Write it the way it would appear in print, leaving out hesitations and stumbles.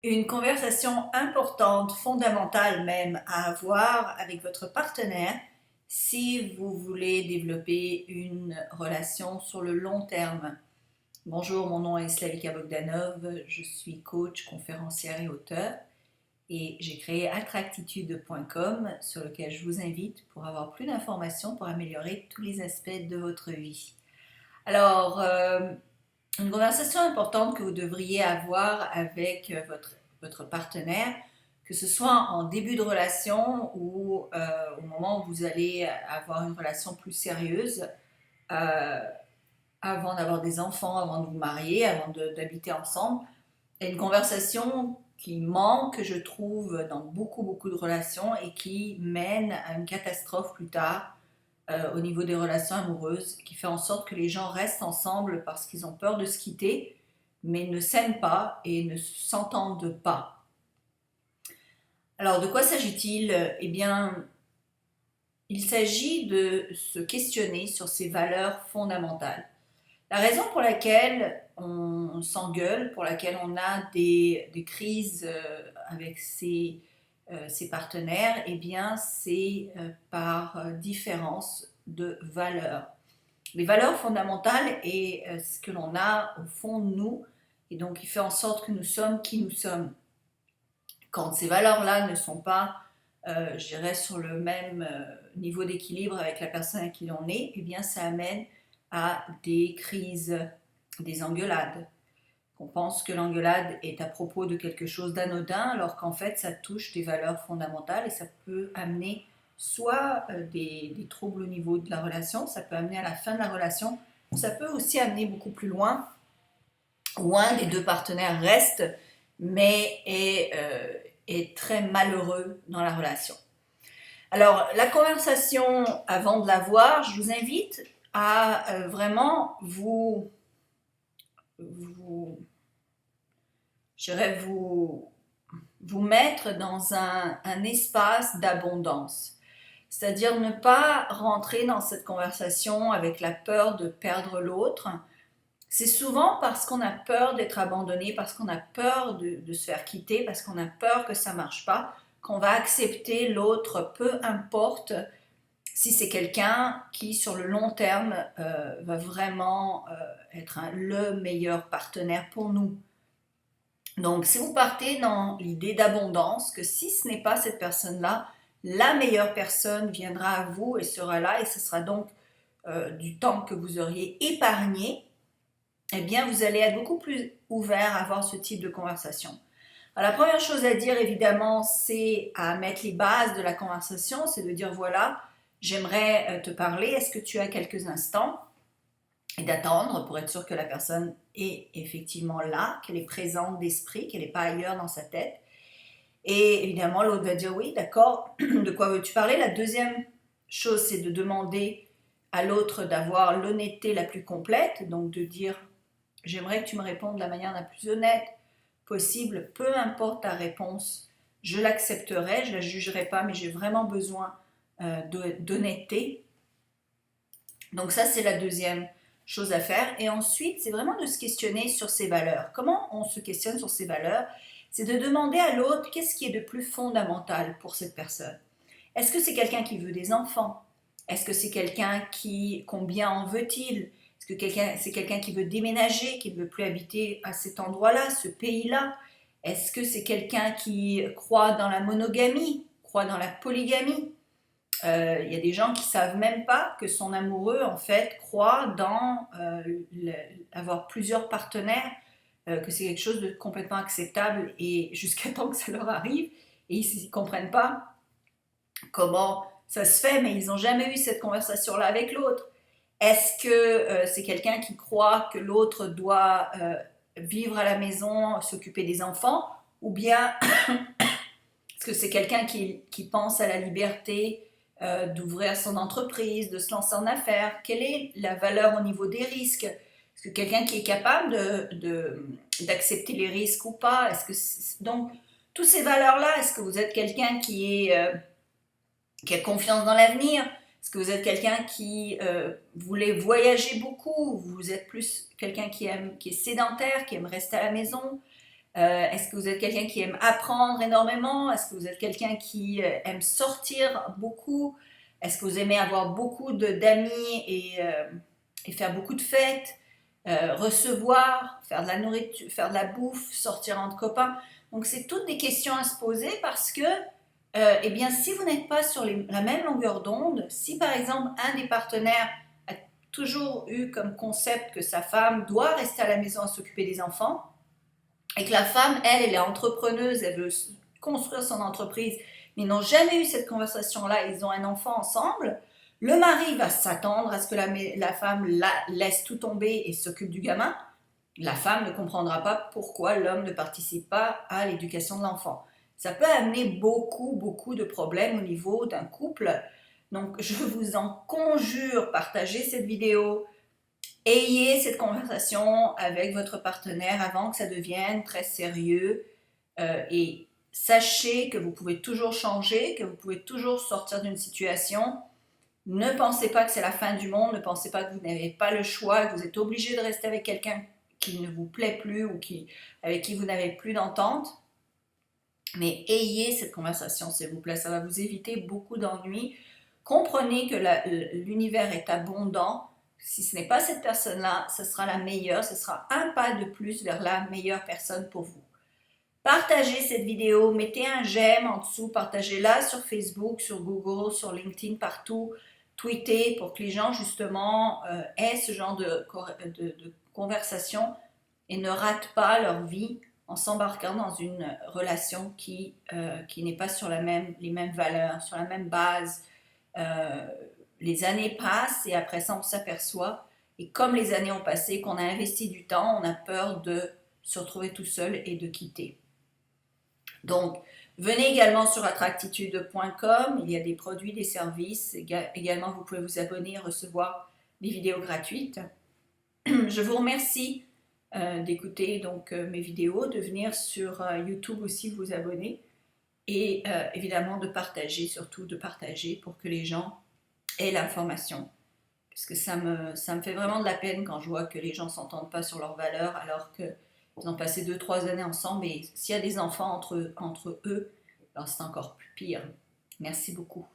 Une conversation importante, fondamentale même à avoir avec votre partenaire si vous voulez développer une relation sur le long terme. Bonjour, mon nom est Slavika Bogdanov, je suis coach, conférencière et auteur et j'ai créé attractitude.com sur lequel je vous invite pour avoir plus d'informations pour améliorer tous les aspects de votre vie. Alors, une conversation importante que vous devriez avoir avec votre partenaire, que ce soit en début de relation ou au moment où vous allez avoir une relation plus sérieuse, euh, avant d'avoir des enfants, avant de vous marier, avant d'habiter ensemble. Et une conversation qui manque, je trouve, dans beaucoup de relations et qui mène à une catastrophe plus tard au niveau des relations amoureuses, qui fait en sorte que les gens restent ensemble parce qu'ils ont peur de se quitter, mais ne s'aiment pas et ne s'entendent pas. Alors, de quoi s'agit-il? Eh bien, il s'agit de se questionner sur ses valeurs fondamentales. La raison pour laquelle on s'engueule, pour laquelle on a des crises avec ses partenaires, eh bien, c'est par différence de valeurs. Les valeurs fondamentales et ce que l'on a au fond de nous, et donc qui fait en sorte que nous sommes qui nous sommes. Quand ces valeurs-là ne sont pas, je dirais, sur le même niveau d'équilibre avec la personne à qui l'on est, eh bien ça amène à des crises, des engueulades. On pense que l'engueulade est à propos de quelque chose d'anodin, alors qu'en fait ça touche des valeurs fondamentales et ça peut amener soit des troubles au niveau de la relation, ça peut amener à la fin de la relation, ça peut aussi amener beaucoup plus loin, où un des deux partenaires reste, mais est très malheureux dans la relation. Alors, la conversation, avant de l'avoir, je vous invite à vraiment vous, je dirais vous mettre dans un espace d'abondance. C'est-à-dire ne pas rentrer dans cette conversation avec la peur de perdre l'autre. C'est souvent parce qu'on a peur d'être abandonné, parce qu'on a peur de se faire quitter, parce qu'on a peur que ça ne marche pas, qu'on va accepter l'autre, peu importe si c'est quelqu'un qui, sur le long terme, va vraiment être le meilleur partenaire pour nous. Donc, si vous partez dans l'idée d'abondance, que si ce n'est pas cette personne-là, la meilleure personne viendra à vous et sera là, et ce sera donc du temps que vous auriez épargné, eh bien, vous allez être beaucoup plus ouvert à avoir ce type de conversation. Alors, la première chose à dire, évidemment, c'est à mettre les bases de la conversation, c'est de dire, voilà, j'aimerais te parler, est-ce que tu as quelques instants? Et d'attendre pour être sûr que la personne est effectivement là, qu'elle est présente d'esprit, qu'elle n'est pas ailleurs dans sa tête. Et évidemment, l'autre va dire oui, d'accord, de quoi veux-tu parler? La deuxième chose, c'est de demander à l'autre d'avoir l'honnêteté la plus complète, donc de dire j'aimerais que tu me répondes de la manière la plus honnête possible, peu importe ta réponse, je l'accepterai, je ne la jugerai pas, mais j'ai vraiment besoin d'honnêteté. Donc ça, c'est la deuxième chose à faire. Et ensuite, c'est vraiment de se questionner sur ses valeurs. Comment on se questionne sur ses valeurs? C'est de demander à l'autre qu'est-ce qui est de plus fondamental pour cette personne. Est-ce que c'est quelqu'un qui veut des enfants? Est-ce que c'est quelqu'un qui, combien en veut-il? Est-ce que c'est quelqu'un qui veut déménager, qui ne veut plus habiter à cet endroit-là, ce pays-là? Est-ce que c'est quelqu'un qui croit dans la monogamie, croit dans la polygamie? Il y a des gens qui savent même pas que son amoureux, en fait, croit dans avoir plusieurs partenaires, que c'est quelque chose de complètement acceptable et jusqu'à temps que ça leur arrive et ils ne comprennent pas comment ça se fait, mais ils n'ont jamais eu cette conversation-là avec l'autre. Est-ce que c'est quelqu'un qui croit que l'autre doit vivre à la maison, s'occuper des enfants, ou bien est-ce que c'est quelqu'un qui pense à la liberté d'ouvrir son entreprise, de se lancer en affaires? Quelle est la valeur au niveau des risques? Est-ce que quelqu'un qui est capable d'accepter les risques ou pas? Donc, toutes ces valeurs-là, est-ce que vous êtes quelqu'un qui a confiance dans l'avenir? Est-ce que vous êtes quelqu'un qui voulait voyager beaucoup? Vous êtes plus quelqu'un qui est sédentaire, qui aime rester à la maison? Est-ce que vous êtes quelqu'un qui aime apprendre énormément? Est-ce que vous êtes quelqu'un qui aime sortir beaucoup? Est-ce que vous aimez avoir beaucoup d'amis et faire beaucoup de fêtes? Recevoir, faire de la nourriture, faire de la bouffe, sortir entre copains. Donc c'est toutes des questions à se poser parce que, eh bien, si vous n'êtes pas sur la même longueur d'onde, si par exemple un des partenaires a toujours eu comme concept que sa femme doit rester à la maison à s'occuper des enfants, et que la femme, elle est entrepreneuse, elle veut construire son entreprise, mais ils n'ont jamais eu cette conversation-là, ils ont un enfant ensemble, le mari va s'attendre à ce que la femme laisse tout tomber et s'occupe du gamin. La femme ne comprendra pas pourquoi l'homme ne participe pas à l'éducation de l'enfant. Ça peut amener beaucoup, beaucoup de problèmes au niveau d'un couple. Donc, je vous en conjure, partagez cette vidéo, ayez cette conversation avec votre partenaire avant que ça devienne très sérieux et sachez que vous pouvez toujours changer, que vous pouvez toujours sortir d'une situation. Ne pensez pas que c'est la fin du monde, ne pensez pas que vous n'avez pas le choix, que vous êtes obligé de rester avec quelqu'un qui ne vous plaît plus ou avec qui vous n'avez plus d'entente. Mais ayez cette conversation, s'il vous plaît, ça va vous éviter beaucoup d'ennuis. Comprenez que l'univers est abondant. Si ce n'est pas cette personne-là, ce sera la meilleure, ce sera un pas de plus vers la meilleure personne pour vous. Partagez cette vidéo, mettez un j'aime en dessous, partagez-la sur Facebook, sur Google, sur LinkedIn, partout, tweetez pour que les gens justement aient ce genre de conversation et ne ratent pas leur vie en s'embarquant dans une relation qui n'est pas sur les mêmes valeurs, sur la même base. Les années passent et après ça on s'aperçoit, et comme les années ont passé, qu'on a investi du temps, on a peur de se retrouver tout seul et de quitter. Donc, venez également sur attractitude.com, il y a des produits, des services. Également, vous pouvez vous abonner et recevoir des vidéos gratuites. Je vous remercie d'écouter donc mes vidéos, de venir sur YouTube aussi vous abonner et évidemment de partager, surtout de partager pour que les gens aient l'information. Parce que ça me fait vraiment de la peine quand je vois que les gens ne s'entendent pas sur leurs valeurs alors qu'ils ont passé 2-3 années ensemble et s'il y a des enfants entre eux, alors c'est encore plus pire. Merci beaucoup.